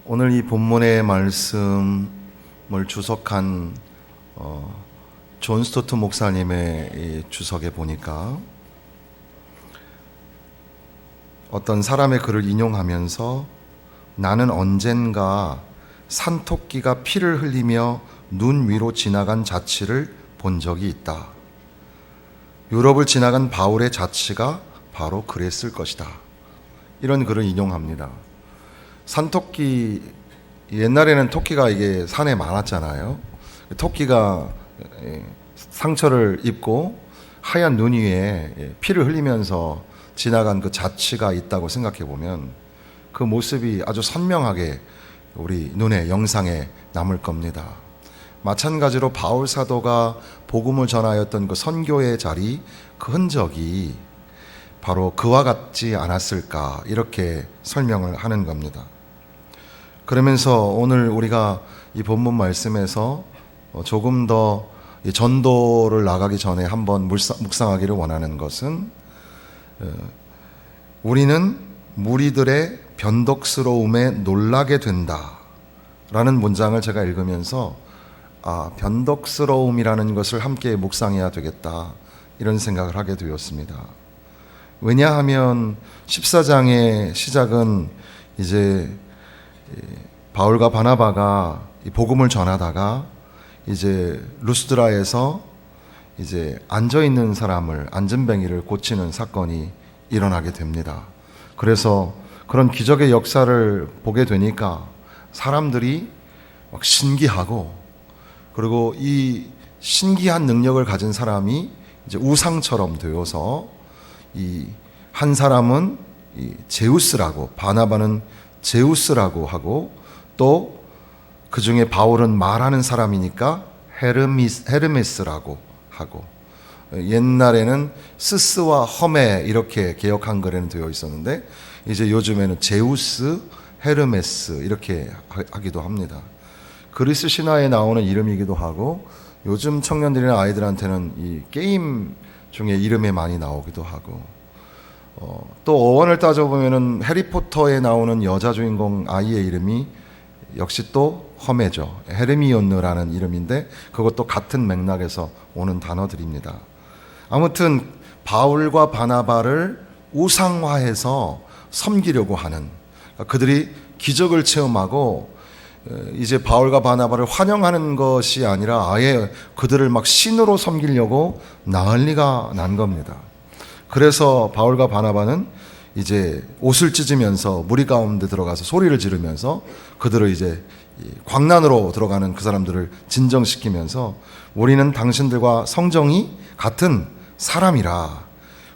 오늘 이 본문의 말씀을 주석한 존 스토트 목사님의 이 주석에 보니까 어떤 사람의 글을 인용하면서 나는 언젠가 산토끼가 피를 흘리며 눈 위로 지나간 자치를 본 적이 있다. 유럽을 지나간 바울의 자치가 바로 그랬을 것이다. 이런 글을 인용합니다. 산토끼, 옛날에는 토끼가 이게 산에 많았잖아요. 토끼가 상처를 입고 하얀 눈 위에 피를 흘리면서 지나간 그 자치가 있다고 생각해 보면 그 모습이 아주 선명하게 우리 눈에, 영상에 남을 겁니다. 마찬가지로 바울 사도가 복음을 전하였던 그 선교의 자리, 그 흔적이 바로 그와 같지 않았을까, 이렇게 설명을 하는 겁니다. 그러면서 오늘 우리가 이 본문 말씀에서 조금 더 전도를 나가기 전에 한번 묵상하기를 원하는 것은, 우리는 무리들의 변덕스러움에 놀라게 된다 라는 문장을 제가 읽으면서 변덕스러움이라는 것을 함께 묵상해야 되겠다, 이런 생각을 하게 되었습니다. 왜냐하면 14장의 시작은 이제 바울과 바나바가 복음을 전하다가 이제 루스드라에서 이제 앉아있는 사람을, 앉은뱅이를 고치는 사건이 일어나게 됩니다. 그래서 그런 기적의 역사를 보게 되니까 사람들이 막 신기하고, 그리고 이 신기한 능력을 가진 사람이 이제 우상처럼 되어서 이 한 사람은 제우스라고, 바나바는 제우스라고 하고, 또 그 중에 바울은 말하는 사람이니까 헤르메스라고 하고, 옛날에는 스스와 험에 이렇게 개역 한글에는 되어 있었는데 이제 요즘에는 제우스, 헤르메스 이렇게 하기도 합니다. 그리스 신화에 나오는 이름이기도 하고, 요즘 청년들이나 아이들한테는 이 게임 중에 이름에 많이 나오기도 하고, 또 어원을 따져보면은 해리포터에 나오는 여자 주인공 아이의 이름이 역시 또 험해죠. 헤르미온느라는 이름인데 그것도 같은 맥락에서 오는 단어들입니다. 아무튼 바울과 바나바를 우상화해서 섬기려고 하는, 그들이 기적을 체험하고 이제 바울과 바나바를 환영하는 것이 아니라 아예 그들을 막 신으로 섬기려고 난리가 난 겁니다. 그래서 바울과 바나바는 이제 옷을 찢으면서 무리 가운데 들어가서 소리를 지르면서 그들을 이제 광란으로 들어가는 그 사람들을 진정시키면서, 우리는 당신들과 성정이 같은 사람이라,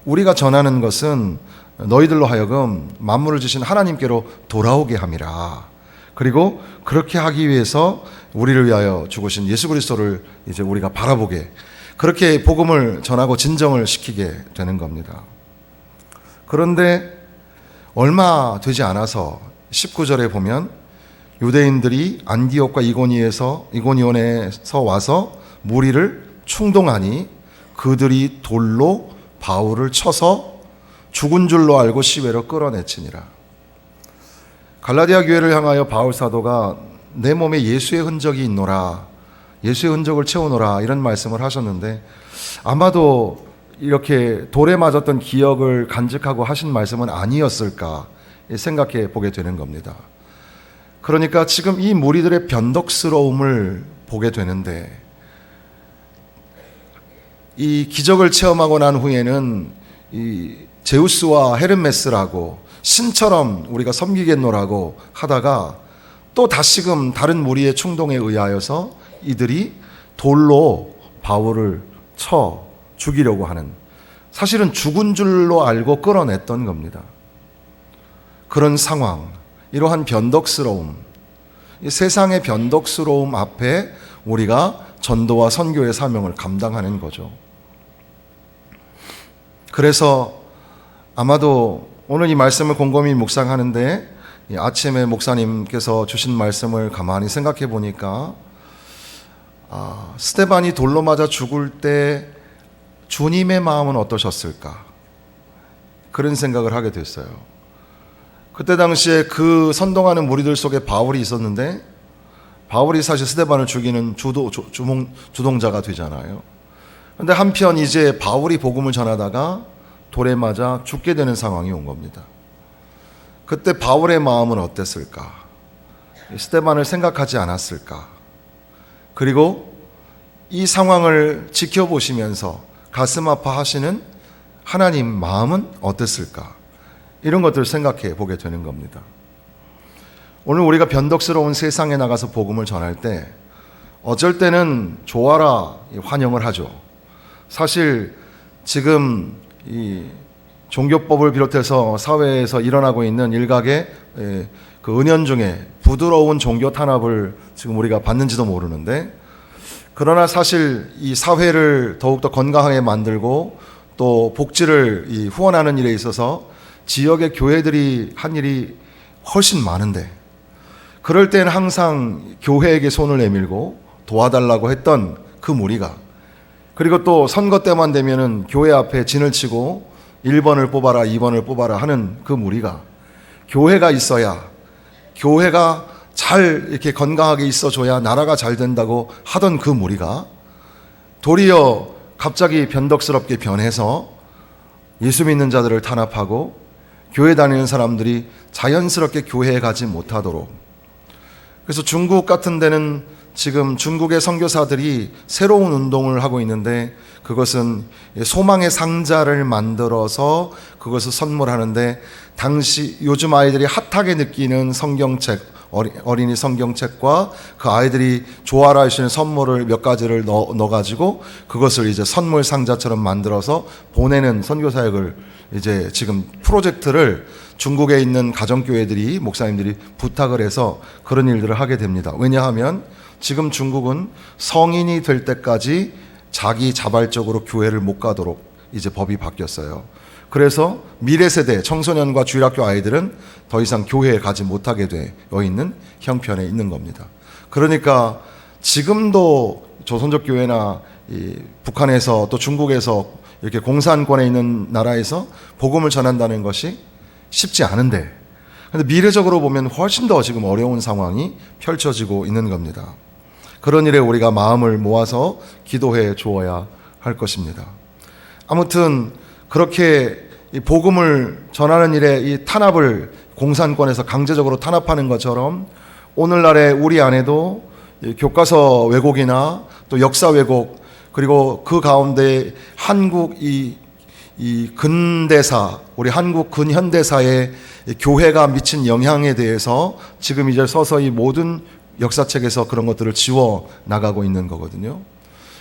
우리가 전하는 것은 너희들로 하여금 만물을 지신 하나님께로 돌아오게 함이라. 그리고 그렇게 하기 위해서 우리를 위하여 죽으신 예수 그리스도를 이제 우리가 바라보게, 그렇게 복음을 전하고 진정을 시키게 되는 겁니다. 그런데 얼마 되지 않아서 19절에 보면 유대인들이 안디옥과 이고니온에서 와서 무리를 충동하니 그들이 돌로 바울을 쳐서 죽은 줄로 알고 시외로 끌어내치니라. 갈라디아 교회를 향하여 바울 사도가 내 몸에 예수의 흔적이 있노라, 예수의 흔적을 채우노라, 이런 말씀을 하셨는데 아마도 이렇게 돌에 맞았던 기억을 간직하고 하신 말씀은 아니었을까 생각해 보게 되는 겁니다. 그러니까 지금 이 무리들의 변덕스러움을 보게 되는데, 이 기적을 체험하고 난 후에는 이 제우스와 헤르메스라고 신처럼 우리가 섬기겠노라고 하다가 또 다시금 다른 무리의 충동에 의하여서 이들이 돌로 바울을 쳐 죽이려고 하는, 사실은 죽은 줄로 알고 끌어냈던 겁니다. 그런 상황, 이러한 변덕스러움, 이 세상의 변덕스러움 앞에 우리가 전도와 선교의 사명을 감당하는 거죠. 그래서 아마도 오늘 이 말씀을 곰곰이 묵상하는데 아침에 목사님께서 주신 말씀을 가만히 생각해 보니까 스데반이 돌로 맞아 죽을 때 주님의 마음은 어떠셨을까, 그런 생각을 하게 됐어요. 그때 당시에 그 선동하는 무리들 속에 바울이 있었는데, 바울이 사실 스데반을 죽이는 주동자가 되잖아요. 그런데 한편 이제 바울이 복음을 전하다가 돌에 맞아 죽게 되는 상황이 온 겁니다. 그때 바울의 마음은 어땠을까? 스데반을 생각하지 않았을까? 그리고 이 상황을 지켜보시면서 가슴 아파하시는 하나님 마음은 어땠을까? 이런 것들을 생각해 보게 되는 겁니다. 오늘 우리가 변덕스러운 세상에 나가서 복음을 전할 때 어쩔 때는 좋아라 환영을 하죠. 사실 지금 이 종교법을 비롯해서 사회에서 일어나고 있는 일각의 그 은연중에 부드러운 종교 탄압을 지금 우리가 받는지도 모르는데, 그러나 사실 이 사회를 더욱더 건강하게 만들고 또 복지를 후원하는 일에 있어서 지역의 교회들이 한 일이 훨씬 많은데, 그럴 때는 항상 교회에게 손을 내밀고 도와달라고 했던 그 무리가, 그리고 또 선거 때만 되면은 교회 앞에 진을 치고 1번을 뽑아라 2번을 뽑아라 하는 그 무리가, 교회가 있어야, 교회가 잘 이렇게 건강하게 있어줘야 나라가 잘 된다고 하던 그 무리가 도리어 갑자기 변덕스럽게 변해서 예수 믿는 자들을 탄압하고 교회 다니는 사람들이 자연스럽게 교회에 가지 못하도록. 그래서 중국 같은 데는 지금 중국의 선교사들이 새로운 운동을 하고 있는데, 그것은 소망의 상자를 만들어서 그것을 선물하는데, 당시 요즘 아이들이 핫하게 느끼는 성경책, 어린이 성경책과 그 아이들이 좋아라 하시는 선물을 몇 가지를 넣어가지고 그것을 이제 선물 상자처럼 만들어서 보내는 선교사역을 이제 지금 프로젝트를 중국에 있는 가정교회들이, 목사님들이 부탁을 해서 그런 일들을 하게 됩니다. 왜냐하면 지금 중국은 성인이 될 때까지 자기 자발적으로 교회를 못 가도록 이제 법이 바뀌었어요. 그래서 미래 세대 청소년과 주일학교 아이들은 더 이상 교회에 가지 못하게 되어 있는 형편에 있는 겁니다. 그러니까 지금도 조선족 교회나 북한에서 또 중국에서 이렇게 공산권에 있는 나라에서 복음을 전한다는 것이 쉽지 않은데, 근데 미래적으로 보면 훨씬 더 지금 어려운 상황이 펼쳐지고 있는 겁니다. 그런 일에 우리가 마음을 모아서 기도해 주어야 할 것입니다. 아무튼 그렇게 이 복음을 전하는 일에 이 탄압을 공산권에서 강제적으로 탄압하는 것처럼 오늘날의 우리 안에도 교과서 왜곡이나 또 역사 왜곡, 그리고 그 가운데 한국 이 근대사, 우리 한국 근현대사에 교회가 미친 영향에 대해서 지금 이제 서서히 모든 역사책에서 그런 것들을 지워 나가고 있는 거거든요.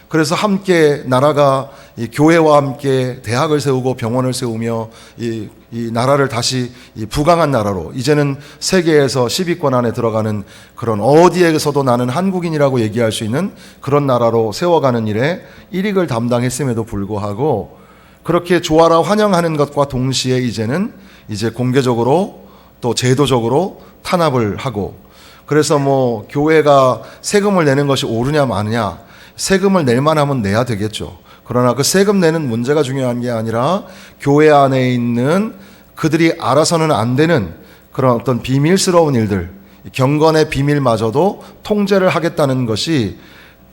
그래서 함께 나라가 이 교회와 함께 대학을 세우고 병원을 세우며 이 나라를 다시 부강한 나라로, 이제는 세계에서 10위권 안에 들어가는 그런, 어디에서도 나는 한국인이라고 얘기할 수 있는 그런 나라로 세워가는 일에 일익을 담당했음에도 불구하고 그렇게 좋아라 환영하는 것과 동시에 이제는 이제 공개적으로 또 제도적으로 탄압을 하고, 그래서 뭐 교회가 세금을 내는 것이 옳으냐 마느냐, 세금을 낼 만하면 내야 되겠죠. 그러나 그 세금 내는 문제가 중요한 게 아니라 교회 안에 있는 그들이 알아서는 안 되는 그런 어떤 비밀스러운 일들, 경건의 비밀마저도 통제를 하겠다는 것이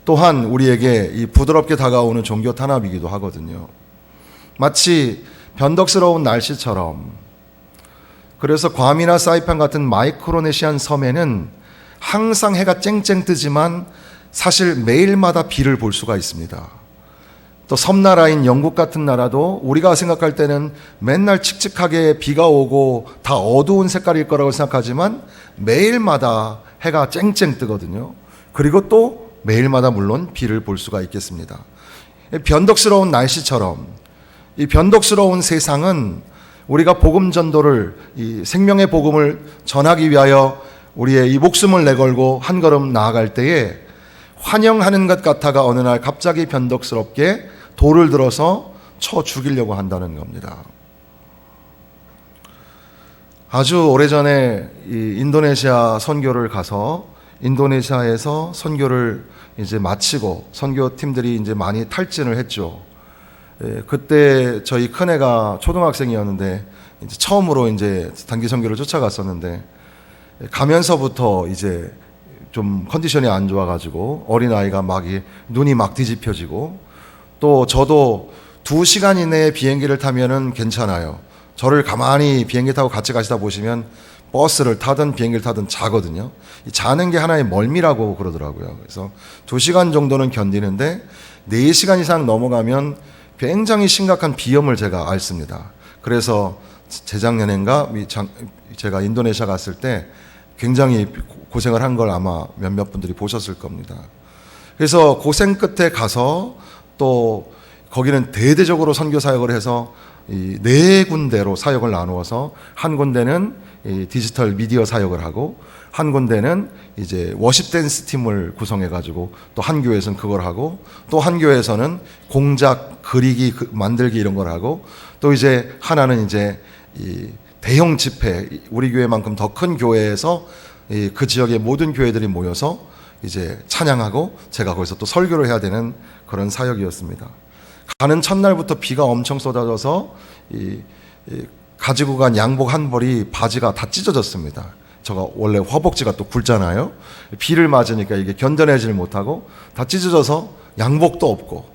또한 우리에게 이 부드럽게 다가오는 종교 탄압이기도 하거든요. 마치 변덕스러운 날씨처럼. 그래서 괌이나 사이판 같은 마이크로네시안 섬에는 항상 해가 쨍쨍 뜨지만 사실 매일마다 비를 볼 수가 있습니다. 또 섬나라인 영국 같은 나라도 우리가 생각할 때는 맨날 칙칙하게 비가 오고 다 어두운 색깔일 거라고 생각하지만 매일마다 해가 쨍쨍 뜨거든요. 그리고 또 매일마다 물론 비를 볼 수가 있겠습니다. 변덕스러운 날씨처럼 이 변덕스러운 세상은 우리가 복음 전도를, 이 생명의 복음을 전하기 위하여 우리의 이 목숨을 내걸고 한 걸음 나아갈 때에 환영하는 것 같아가 어느 날 갑자기 변덕스럽게 돌을 들어서 쳐 죽이려고 한다는 겁니다. 아주 오래전에 이 인도네시아 선교를 가서 인도네시아에서 선교를 이제 마치고 선교팀들이 이제 많이 탈진을 했죠. 그때 저희 큰애가 초등학생이었는데 이제 처음으로 이제 단기 선교를 쫓아갔었는데, 가면서부터 이제 좀 컨디션이 안 좋아가지고 어린아이가 눈이 막 뒤집혀지고, 또 저도 2시간 이내에 비행기를 타면은 괜찮아요. 저를 가만히 비행기 타고 같이 가시다 보시면 버스를 타든 비행기를 타든 자거든요. 이 자는 게 하나의 멀미라고 그러더라고요. 그래서 2시간 정도는 견디는데 4시간 이상 넘어가면 굉장히 심각한 비염을 제가 앓습니다. 그래서 재작년인가 제가 인도네시아 갔을 때 굉장히 고생을 한 걸 아마 몇몇 분들이 보셨을 겁니다. 그래서 고생 끝에 가서 또 거기는 대대적으로 선교 사역을 해서 이 4군데로 사역을 나누어서, 한 군데는 이 디지털 미디어 사역을 하고, 한 군데는 이제 워십 댄스 팀을 구성해 가지고 또 한 교회에서는 그걸 하고, 또 한 교회에서는 공작 그리기 만들기 이런 걸 하고, 또 이제 하나는 이제 이 대형 집회, 우리 교회만큼 더 큰 교회에서 그 지역의 모든 교회들이 모여서 이제 찬양하고 제가 거기서 또 설교를 해야 되는 그런 사역이었습니다. 가는 첫날부터 비가 엄청 쏟아져서 가지고 간 양복 한 벌이 바지가 다 찢어졌습니다. 제가 원래 허벅지가 또 굵잖아요. 비를 맞으니까 이게 견뎌내지를 못하고 다 찢어져서 양복도 없고,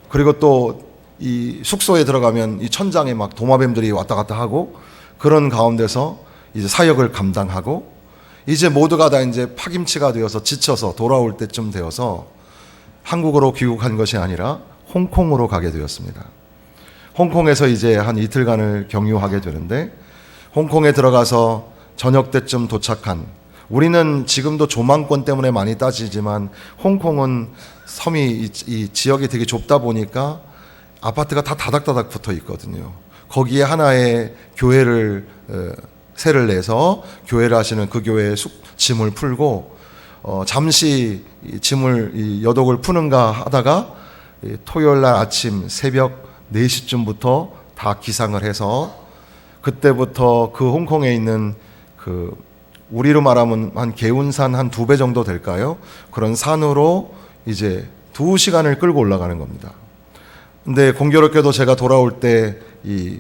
그리고 또 이 숙소에 들어가면 이 천장에 막 도마뱀들이 왔다 갔다 하고, 그런 가운데서 이제 사역을 감당하고, 이제 모두가 다 이제 파김치가 되어서 지쳐서 돌아올 때쯤 되어서 한국으로 귀국한 것이 아니라 홍콩으로 가게 되었습니다. 홍콩에서 이제 한 이틀간을 경유하게 되는데, 홍콩에 들어가서 저녁 때쯤 도착한, 우리는 지금도 조망권 때문에 많이 따지지만 홍콩은 섬이 이 지역이 되게 좁다 보니까 아파트가 다 다닥다닥 붙어 있거든요. 거기에 하나의 교회를 세를 내서 교회를 하시는 그 교회의 짐을 풀고, 잠시 짐을 여독을 푸는가 하다가 토요일 날 아침 새벽 4시쯤부터 다 기상을 해서, 그때부터 그 홍콩에 있는 그 우리로 말하면 한 개운산 한 2배 정도 될까요? 그런 산으로 이제 2시간을 끌고 올라가는 겁니다. 근데 공교롭게도 제가 돌아올 때 이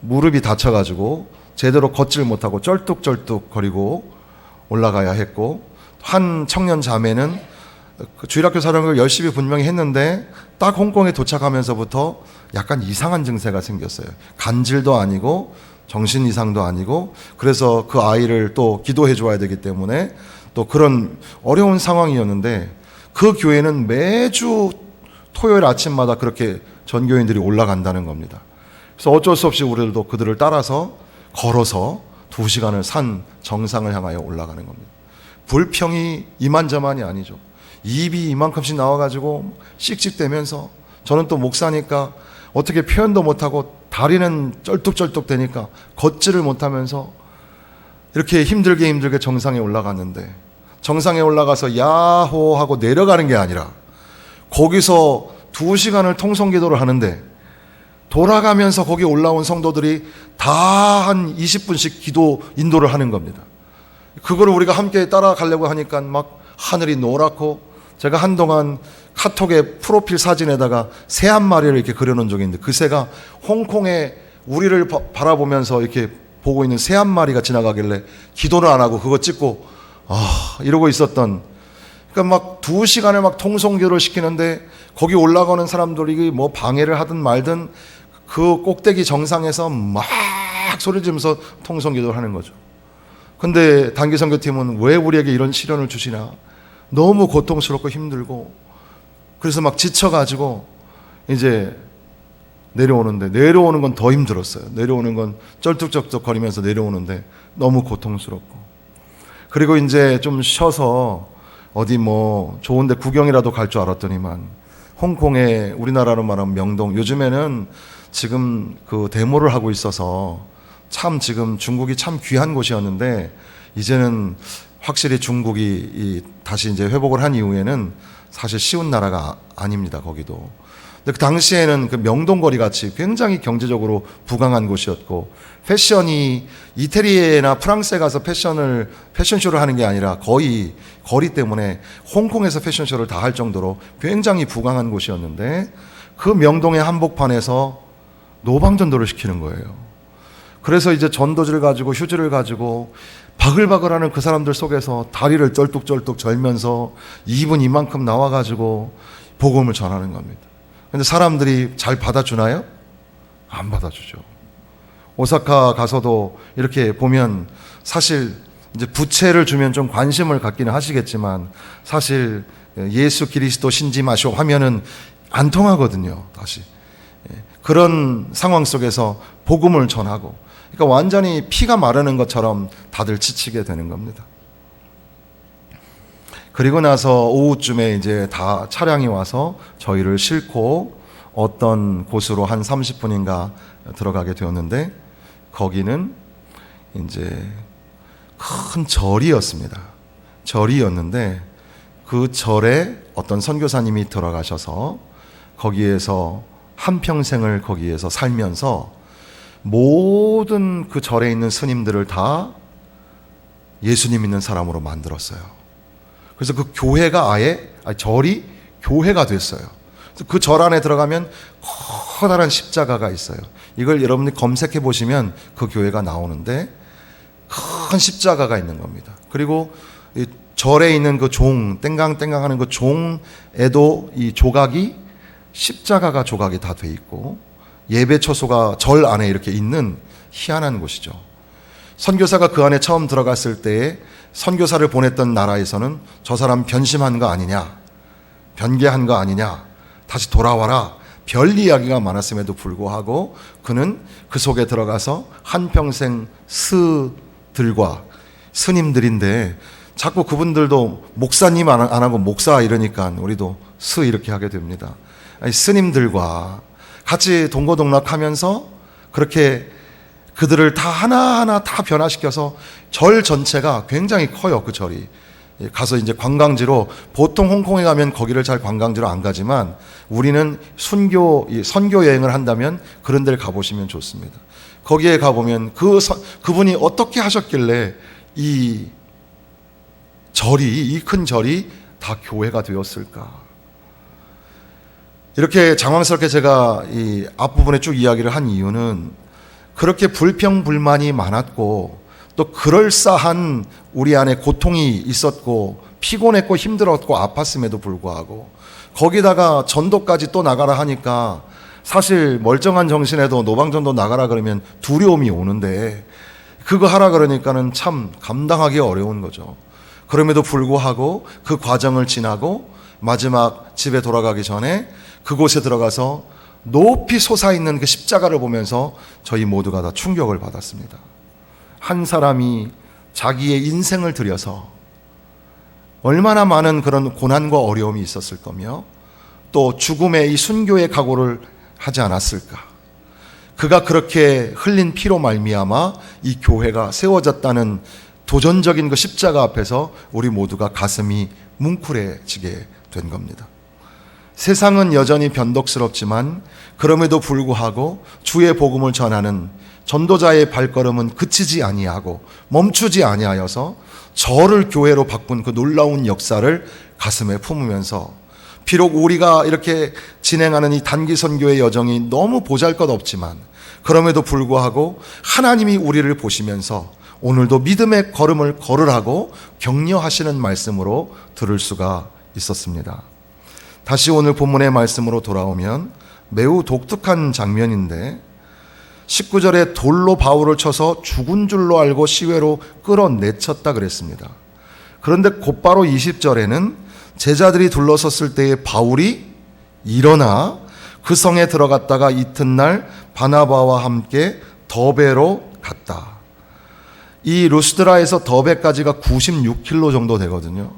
무릎이 다쳐가지고 제대로 걷질 못하고 쩔뚝쩔뚝 거리고 올라가야 했고, 한 청년 자매는 그 주일학교 사역을 열심히 분명히 했는데 딱 홍콩에 도착하면서부터 약간 이상한 증세가 생겼어요. 간질도 아니고 정신 이상도 아니고, 그래서 그 아이를 또 기도해 줘야 되기 때문에 또 그런 어려운 상황이었는데, 그 교회는 매주 토요일 아침마다 그렇게 전교인들이 올라간다는 겁니다. 그래서 어쩔 수 없이 우리들도 그들을 따라서 걸어서 2시간을 산 정상을 향하여 올라가는 겁니다. 불평이 이만저만이 아니죠. 입이 이만큼씩 나와가지고 씩씩대면서, 저는 또 목사니까 어떻게 표현도 못하고 다리는 쩔뚝쩔뚝 되니까 걷지를 못하면서 이렇게 힘들게 정상에 올라갔는데, 정상에 올라가서 야호 하고 내려가는 게 아니라 거기서 2시간을 통성기도를 하는데, 돌아가면서 거기 올라온 성도들이 다 한 20분씩 기도 인도를 하는 겁니다. 그걸 우리가 함께 따라가려고 하니까 막 하늘이 노랗고, 제가 한동안 카톡에 프로필 사진에다가 새 한 마리를 이렇게 그려놓은 적이 있는데, 그 새가 홍콩에 우리를 바라보면서 이렇게 보고 있는 새 한 마리가 지나가길래 기도를 안 하고 그거 찍고 이러고 있었던, 그러니까 막 2시간을 막 통성기도를 시키는데, 거기 올라가는 사람들이 뭐 방해를 하든 말든 그 꼭대기 정상에서 막 소리 지르면서 통성기도를 하는 거죠. 근데 단기선교팀은 왜 우리에게 이런 시련을 주시나, 너무 고통스럽고 힘들고, 그래서 막 지쳐가지고 이제 내려오는 건 더 힘들었어요. 내려오는 건 쩔뚝쩔뚝 거리면서 내려오는데 너무 고통스럽고, 그리고 이제 좀 쉬어서 어디 뭐 좋은데 구경이라도 갈 줄 알았더니만, 홍콩에 우리나라로 말하면 명동, 요즘에는 지금 그 데모를 하고 있어서 참 지금 중국이 참 귀한 곳이었는데, 이제는 확실히 중국이 다시 이제 회복을 한 이후에는 사실 쉬운 나라가 아닙니다, 거기도. 근데 그 당시에는 그 명동거리 같이 굉장히 경제적으로 부강한 곳이었고, 패션이 이태리나 프랑스에 가서 패션쇼를 하는 게 아니라 거의 거리 때문에 홍콩에서 패션쇼를 다 할 정도로 굉장히 부강한 곳이었는데, 그 명동의 한복판에서 노방전도를 시키는 거예요. 그래서 이제 전도지를 가지고 휴지를 가지고 바글바글하는 그 사람들 속에서 다리를 쩔뚝쩔뚝 절면서 입은 이만큼 나와가지고 복음을 전하는 겁니다. 근데 사람들이 잘 받아주나요? 안 받아주죠. 오사카 가서도 이렇게 보면 사실 이제 부채를 주면 좀 관심을 갖기는 하시겠지만 사실 예수 그리스도 신지 마시오 하면은 안 통하거든요. 다시 그런 상황 속에서 복음을 전하고, 그러니까 완전히 피가 마르는 것처럼 다들 지치게 되는 겁니다. 그리고 나서 오후쯤에 이제 다 차량이 와서 저희를 싣고 어떤 곳으로 한 30분인가 들어가게 되었는데, 거기는 이제 큰 절이었습니다. 절이었는데 그 절에 어떤 선교사님이 들어가셔서 거기에서 한평생을 거기에서 살면서 모든 그 절에 있는 스님들을 다 예수님 믿는 사람으로 만들었어요. 그래서 그 교회가 절이 교회가 됐어요. 그 절 안에 들어가면 커다란 십자가가 있어요. 이걸 여러분이 검색해 보시면 그 교회가 나오는데 큰 십자가가 있는 겁니다. 그리고 이 절에 있는 그 종, 땡강땡강 하는 그 종에도 이 조각이 십자가가 조각이 다 돼 있고, 예배 처소가 절 안에 이렇게 있는 희한한 곳이죠. 선교사가 그 안에 처음 들어갔을 때에 선교사를 보냈던 나라에서는 저 사람 변심한 거 아니냐, 변개한 거 아니냐, 다시 돌아와라, 별 이야기가 많았음에도 불구하고 그는 그 속에 들어가서 한평생 스들과 스님들인데 자꾸 그분들도 목사님 안 하고 목사 이러니까 우리도 스 이렇게 하게 됩니다. 아니, 스님들과 같이 동고동락하면서 그렇게 그들을 다 하나하나 다 변화시켜서 절 전체가 굉장히 커요. 그 절이 가서 이제 관광지로, 보통 홍콩에 가면 거기를 잘 관광지로 안 가지만 우리는 선교 여행을 한다면 그런 데를 가보시면 좋습니다. 거기에 가보면 그분이 어떻게 하셨길래 이 큰 절이 다 교회가 되었을까? 이렇게 장황스럽게 제가 이 앞부분에 쭉 이야기를 한 이유는 그렇게 불평불만이 많았고 또 그럴싸한 우리 안에 고통이 있었고 피곤했고 힘들었고 아팠음에도 불구하고 거기다가 전도까지 또 나가라 하니까 사실 멀쩡한 정신에도 노방전도 나가라 그러면 두려움이 오는데 그거 하라 그러니까는 참 감당하기 어려운 거죠. 그럼에도 불구하고 그 과정을 지나고 마지막 집에 돌아가기 전에 그곳에 들어가서 높이 솟아있는 그 십자가를 보면서 저희 모두가 다 충격을 받았습니다. 한 사람이 자기의 인생을 들여서 얼마나 많은 그런 고난과 어려움이 있었을 거며 또 죽음의 이 순교의 각오를 하지 않았을까. 그가 그렇게 흘린 피로 말미암아 이 교회가 세워졌다는 도전적인 그 십자가 앞에서 우리 모두가 가슴이 뭉클해지게 된 겁니다. 세상은 여전히 변덕스럽지만 그럼에도 불구하고 주의 복음을 전하는 전도자의 발걸음은 그치지 아니하고 멈추지 아니하여서 저를 교회로 바꾼 그 놀라운 역사를 가슴에 품으면서, 비록 우리가 이렇게 진행하는 이 단기 선교의 여정이 너무 보잘것없지만 그럼에도 불구하고 하나님이 우리를 보시면서 오늘도 믿음의 걸음을 걸으라고 격려하시는 말씀으로 들을 수가 있었습니다. 다시 오늘 본문의 말씀으로 돌아오면 매우 독특한 장면인데 19절에 돌로 바울을 쳐서 죽은 줄로 알고 시외로 끌어내쳤다 그랬습니다. 그런데 곧바로 20절에는 제자들이 둘러섰을 때에 바울이 일어나 그 성에 들어갔다가 이튿날 바나바와 함께 더베로 갔다. 이 루스드라에서 더베까지가 96km 정도 되거든요.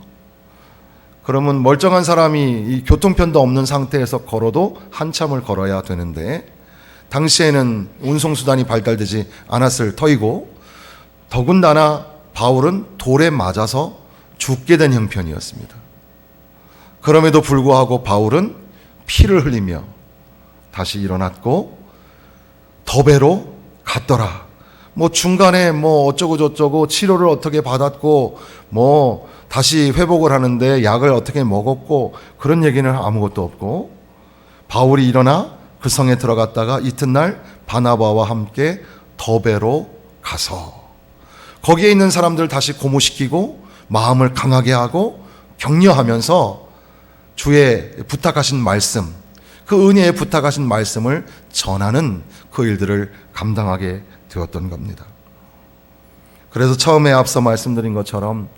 그러면 멀쩡한 사람이 이 교통편도 없는 상태에서 걸어도 한참을 걸어야 되는데 당시에는 운송수단이 발달되지 않았을 터이고 더군다나 바울은 돌에 맞아서 죽게 된 형편이었습니다. 그럼에도 불구하고 바울은 피를 흘리며 다시 일어났고 더베로 갔더라. 중간에 어쩌고 저쩌고 치료를 어떻게 받았고 다시 회복을 하는데 약을 어떻게 먹었고 그런 얘기는 아무것도 없고 바울이 일어나 그 성에 들어갔다가 이튿날 바나바와 함께 더베로 가서 거기에 있는 사람들 다시 고무시키고 마음을 강하게 하고 격려하면서 주의 부탁하신 말씀, 그 은혜에 부탁하신 말씀을 전하는 그 일들을 감당하게 되었던 겁니다. 그래서 처음에 앞서 말씀드린 것처럼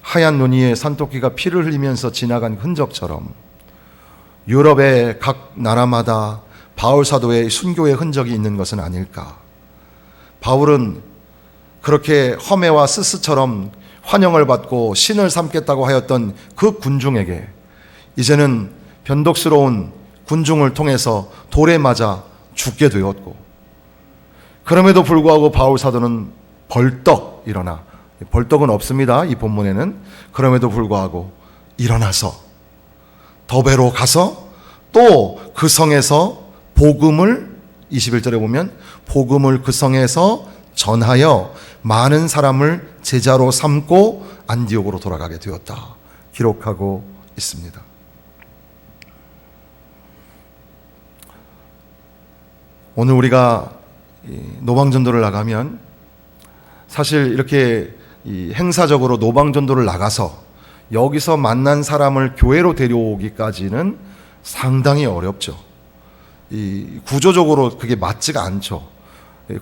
하얀 눈 위에 산토끼가 피를 흘리면서 지나간 흔적처럼 유럽의 각 나라마다 바울 사도의 순교의 흔적이 있는 것은 아닐까. 바울은 그렇게 허메와 스스처럼 환영을 받고 신을 삼겠다고 하였던 그 군중에게 이제는 변덕스러운 군중을 통해서 돌에 맞아 죽게 되었고, 그럼에도 불구하고 바울 사도는 벌떡 일어나, 벌떡은 없습니다, 이 본문에는. 그럼에도 불구하고 일어나서 더베로 가서 또 그 성에서 복음을, 21절에 보면 복음을 그 성에서 전하여 많은 사람을 제자로 삼고 안디옥으로 돌아가게 되었다 기록하고 있습니다. 오늘 우리가 노방전도를 나가면 사실 이렇게 행사적으로 노방전도를 나가서 여기서 만난 사람을 교회로 데려오기까지는 상당히 어렵죠. 구조적으로 그게 맞지가 않죠.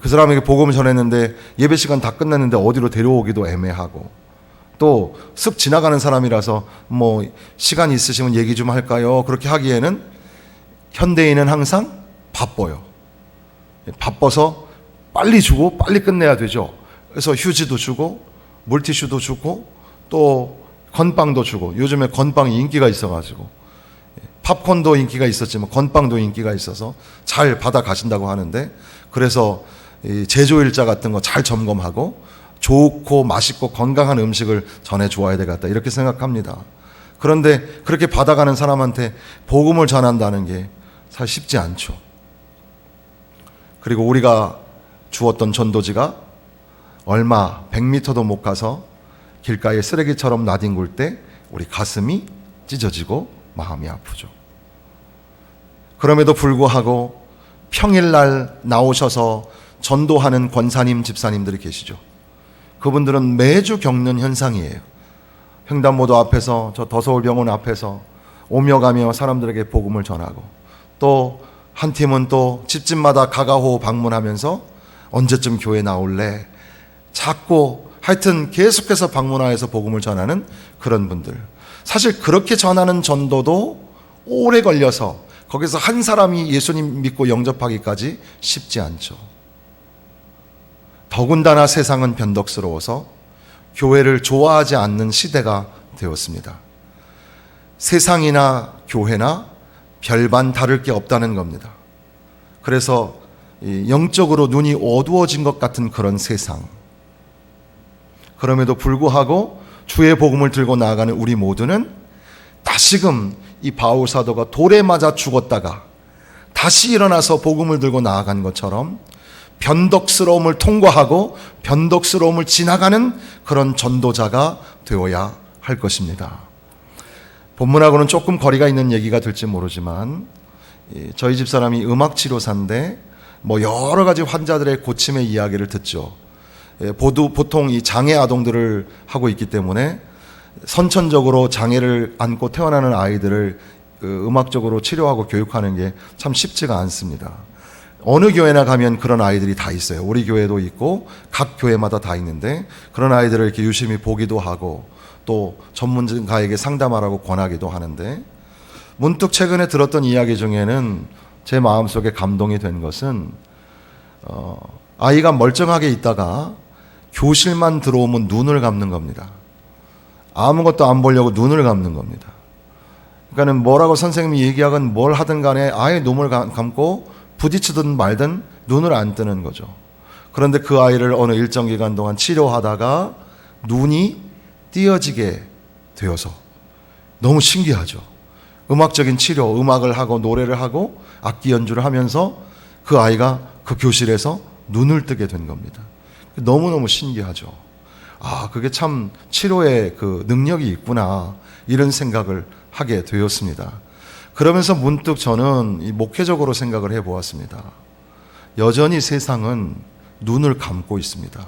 그 사람에게 복음을 전했는데 예배 시간 다 끝났는데 어디로 데려오기도 애매하고, 또 쓱 지나가는 사람이라서 뭐 시간 있으시면 얘기 좀 할까요? 그렇게 하기에는 현대인은 항상 바빠요. 바빠서 빨리 주고 빨리 끝내야 되죠. 그래서 휴지도 주고 물티슈도 주고 또 건빵도 주고, 요즘에 건빵이 인기가 있어가지고 팝콘도 인기가 있었지만 건빵도 인기가 있어서 잘 받아 가신다고 하는데, 그래서 제조일자 같은 거 잘 점검하고 좋고 맛있고 건강한 음식을 전해 주어야 되겠다 이렇게 생각합니다. 그런데 그렇게 받아가는 사람한테 복음을 전한다는 게 사실 쉽지 않죠. 그리고 우리가 주었던 전도지가 얼마 100m도 못 가서 길가에 쓰레기처럼 나뒹굴 때 우리 가슴이 찢어지고 마음이 아프죠. 그럼에도 불구하고 평일날 나오셔서 전도하는 권사님, 집사님들이 계시죠. 그분들은 매주 겪는 현상이에요. 횡단보도 앞에서, 저 더서울병원 앞에서 오며 가며 사람들에게 복음을 전하고, 또 한 팀은 또 집집마다 가가호 방문하면서 언제쯤 교회 나올래? 자꾸 하여튼 계속해서 방문하여서 복음을 전하는 그런 분들. 사실 그렇게 전하는 전도도 오래 걸려서 거기서 한 사람이 예수님 믿고 영접하기까지 쉽지 않죠. 더군다나 세상은 변덕스러워서 교회를 좋아하지 않는 시대가 되었습니다. 세상이나 교회나 별반 다를 게 없다는 겁니다. 그래서 영적으로 눈이 어두워진 것 같은 그런 세상. 그럼에도 불구하고 주의 복음을 들고 나아가는 우리 모두는 다시금 이 바울 사도가 돌에 맞아 죽었다가 다시 일어나서 복음을 들고 나아간 것처럼 변덕스러움을 통과하고 변덕스러움을 지나가는 그런 전도자가 되어야 할 것입니다. 본문하고는 조금 거리가 있는 얘기가 될지 모르지만 저희 집사람이 음악치료사인데 뭐 여러 가지 환자들의 고침의 이야기를 듣죠. 보통 이 장애 아동들을 하고 있기 때문에 선천적으로 장애를 안고 태어나는 아이들을 음악적으로 치료하고 교육하는 게 참 쉽지가 않습니다. 어느 교회나 가면 그런 아이들이 다 있어요. 우리 교회도 있고 각 교회마다 다 있는데, 그런 아이들을 이렇게 유심히 보기도 하고 또 전문가에게 상담하라고 권하기도 하는데, 문득 최근에 들었던 이야기 중에는 제 마음속에 감동이 된 것은 아이가 멀쩡하게 있다가 교실만 들어오면 눈을 감는 겁니다. 아무것도 안 보려고 눈을 감는 겁니다. 그러니까는 뭐라고 선생님이 얘기하건 뭘 하든 간에 아예 눈을 감고 부딪히든 말든 눈을 안 뜨는 거죠. 그런데 그 아이를 어느 일정 기간 동안 치료하다가 눈이 띄어지게 되어서 너무 신기하죠. 음악적인 치료, 음악을 하고 노래를 하고 악기 연주를 하면서 그 아이가 그 교실에서 눈을 뜨게 된 겁니다. 너무너무 신기하죠. 아, 그게 참 치료의 그 능력이 있구나, 이런 생각을 하게 되었습니다. 그러면서 문득 저는 이 목회적으로 생각을 해보았습니다. 여전히 세상은 눈을 감고 있습니다.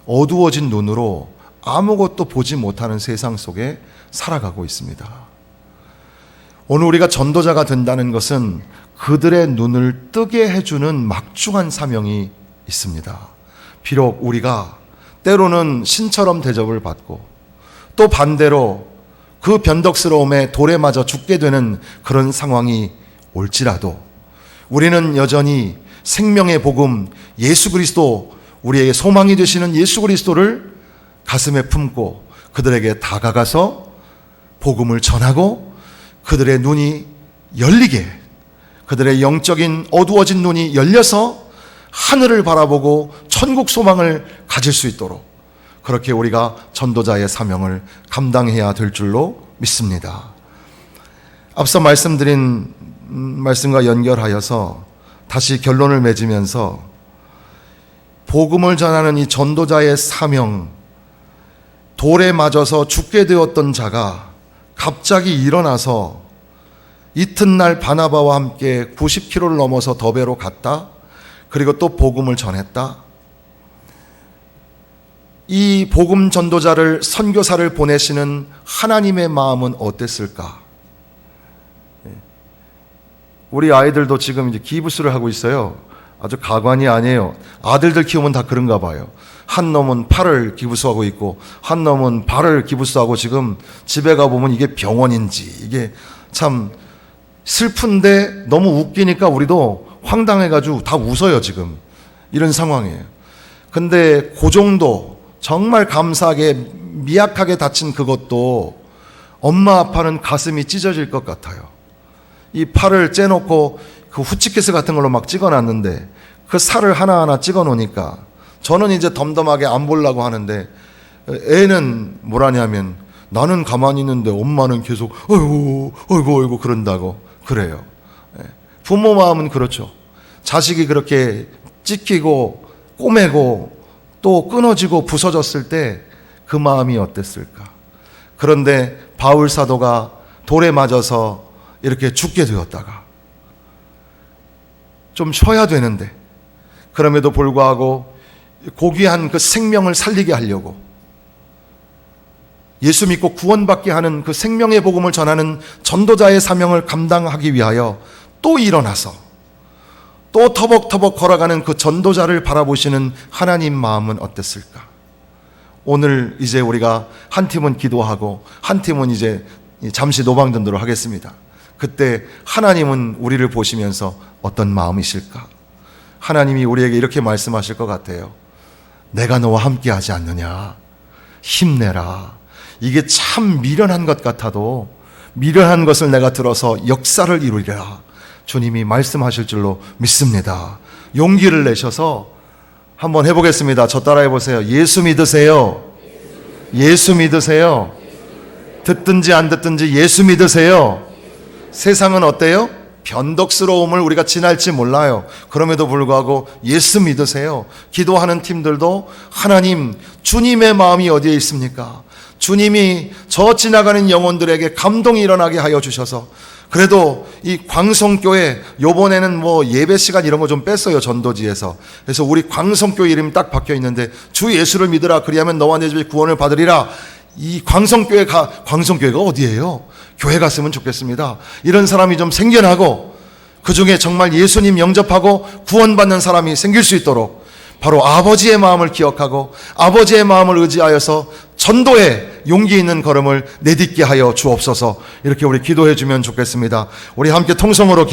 어두워진 눈으로 아무것도 보지 못하는 세상 속에 살아가고 있습니다. 오늘 우리가 전도자가 된다는 것은 그들의 눈을 뜨게 해주는 막중한 사명이 있습니다. 비록 우리가 때로는 신처럼 대접을 받고 또 반대로 그 변덕스러움에 돌에 맞아 죽게 되는 그런 상황이 올지라도 우리는 여전히 생명의 복음 예수 그리스도, 우리에게 소망이 되시는 예수 그리스도를 가슴에 품고 그들에게 다가가서 복음을 전하고 그들의 눈이 열리게, 그들의 영적인 어두워진 눈이 열려서 하늘을 바라보고 천국 소망을 가질 수 있도록 그렇게 우리가 전도자의 사명을 감당해야 될 줄로 믿습니다. 앞서 말씀드린 말씀과 연결하여서 다시 결론을 맺으면서 복음을 전하는 이 전도자의 사명, 돌에 맞아서 죽게 되었던 자가 갑자기 일어나서 이튿날 바나바와 함께 90km를 넘어서 더베로 갔다. 그리고 또 복음을 전했다. 이 복음 전도자를, 선교사를 보내시는 하나님의 마음은 어땠을까? 우리 아이들도 지금 이제 기부스를 하고 있어요. 아주 가관이 아니에요. 아들들 키우면 다 그런가 봐요. 한 놈은 팔을 기부스하고 있고 한 놈은 발을 기부스하고 지금 집에 가보면 이게 병원인지, 이게 참 슬픈데 너무 웃기니까 우리도 황당해가지고 다 웃어요. 지금 이런 상황이에요. 근데 그 정도 정말 감사하게 미약하게 다친 그것도 엄마 아빠는 가슴이 찢어질 것 같아요. 이 팔을 째놓고 그 후치케스 같은 걸로 막 찍어놨는데 그 살을 하나하나 찍어놓으니까 저는 이제 덤덤하게 안 보려고 하는데 애는 뭐라냐면 나는 가만히 있는데 엄마는 계속 어이구 그런다고 그래요. 부모 마음은 그렇죠. 자식이 그렇게 찢기고 꼬매고 또 끊어지고 부서졌을 때 그 마음이 어땠을까? 그런데 바울 사도가 돌에 맞아서 이렇게 죽게 되었다가 좀 쉬어야 되는데 그럼에도 불구하고 고귀한 그 생명을 살리게 하려고 예수 믿고 구원받게 하는 그 생명의 복음을 전하는 전도자의 사명을 감당하기 위하여 또 일어나서 또 터벅터벅 걸어가는 그 전도자를 바라보시는 하나님 마음은 어땠을까? 오늘 이제 우리가 한 팀은 기도하고 한 팀은 이제 잠시 노방전도를 하겠습니다. 그때 하나님은 우리를 보시면서 어떤 마음이실까? 하나님이 우리에게 이렇게 말씀하실 것 같아요. 내가 너와 함께 하지 않느냐? 힘내라. 이게 참 미련한 것 같아도 미련한 것을 내가 들어서 역사를 이루리라. 주님이 말씀하실 줄로 믿습니다. 용기를 내셔서 한번 해보겠습니다. 저 따라해 보세요. 예수 믿으세요. 예수 믿으세요. 듣든지 안 듣든지 예수 믿으세요. 세상은 어때요? 변덕스러움을 우리가 지날지 몰라요. 그럼에도 불구하고 예수 믿으세요. 기도하는 팀들도 하나님, 주님의 마음이 어디에 있습니까? 주님이 저 지나가는 영혼들에게 감동이 일어나게 하여 주셔서 그래도 이 광성교회 요번에는 뭐 예배 시간 이런 거 좀 뺐어요. 전도지에서. 그래서 우리 광성교회 이름이 딱 바뀌어 있는데 주 예수를 믿으라 그리하면 너와 내 집이 구원을 받으리라. 이 광성교회가 어디예요? 교회 갔으면 좋겠습니다. 이런 사람이 좀 생겨나고 그중에 정말 예수님 영접하고 구원받는 사람이 생길 수 있도록 바로 아버지의 마음을 기억하고 아버지의 마음을 의지하여서 전도에 용기 있는 걸음을 내딛게 하여 주옵소서. 이렇게 우리 기도해 주면 좋겠습니다. 우리 함께 통성으로